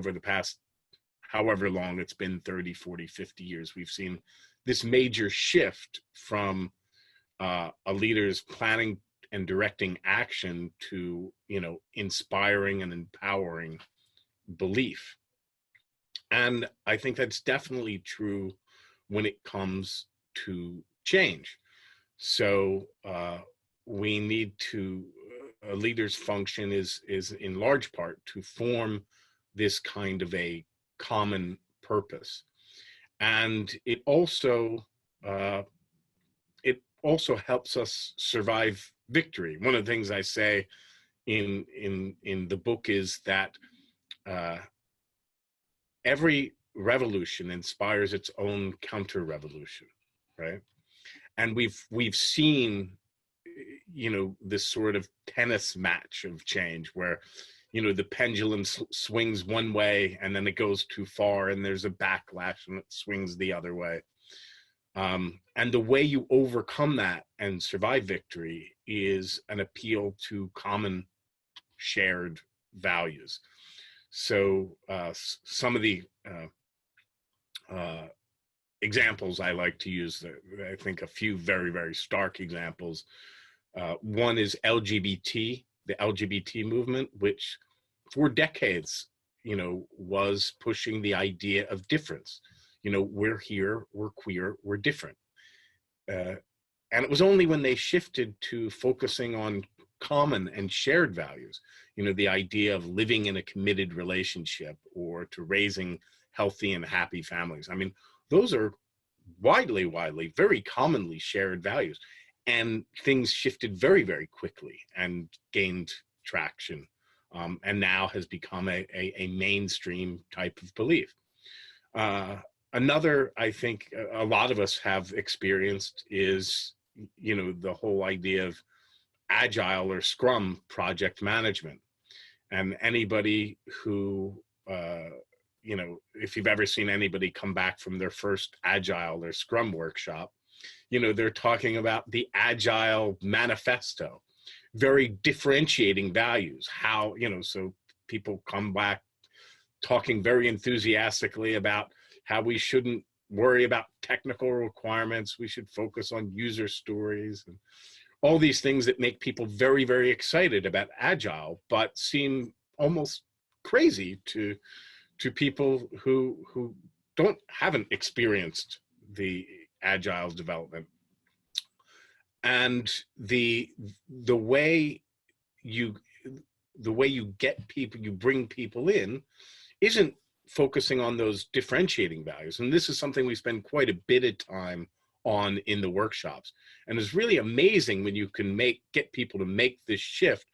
over the past however long it's been, 30, 40, 50 years, we've seen this major shift from a leader's planning and directing action to, inspiring and empowering belief. And I think that's definitely true when it comes to change. So we need to, a leader's function is in large part to form this kind of a common purpose. And it also helps us survive victory. One of the things I say in the book is that every revolution inspires its own counter-revolution, right? And we've seen, this sort of tennis match of change where, the pendulum swings one way and then it goes too far and there's a backlash and it swings the other way. And the way you overcome that and survive victory is an appeal to common shared values. So some of the examples I like to use, I think a few very, very stark examples. One is LGBT, the LGBT movement, which for decades, was pushing the idea of difference. We're here, we're queer, we're different. And it was only when they shifted to focusing on common and shared values, the idea of living in a committed relationship or to raising healthy and happy families. I mean, those are widely, very commonly shared values. And things shifted very, very quickly and gained traction, and now has become a mainstream type of belief. Another, I think a lot of us have experienced is, the whole idea of agile or scrum project management. And anybody who, if you've ever seen anybody come back from their first agile or scrum workshop, they're talking about the agile manifesto, very differentiating values, how, so people come back talking very enthusiastically about how we shouldn't worry about technical requirements. We should focus on user stories and all these things that make people very, very excited about agile, but seem almost crazy to people who haven't experienced the agile development. And the way you get people, you bring people in, isn't focusing on those differentiating values. And this is something we spend quite a bit of time on in the workshops. And it's really amazing when you can get people to make this shift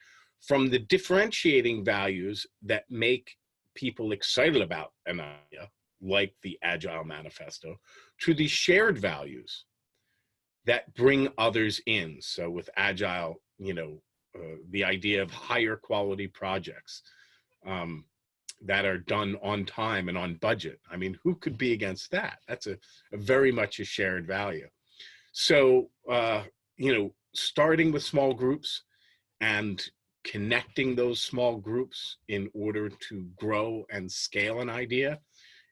from the differentiating values that make people excited about an idea, like the Agile Manifesto, to the shared values that bring others in. So with Agile, the idea of higher quality projects that are done on time and on budget. I mean, who could be against that? That's a very much a shared value. So, starting with small groups and connecting those small groups in order to grow and scale an idea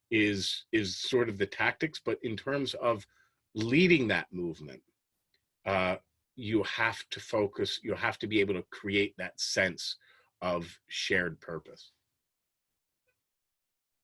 is sort of the tactics. But in terms of leading that movement, you have to focus, you have to be able to create that sense of shared purpose.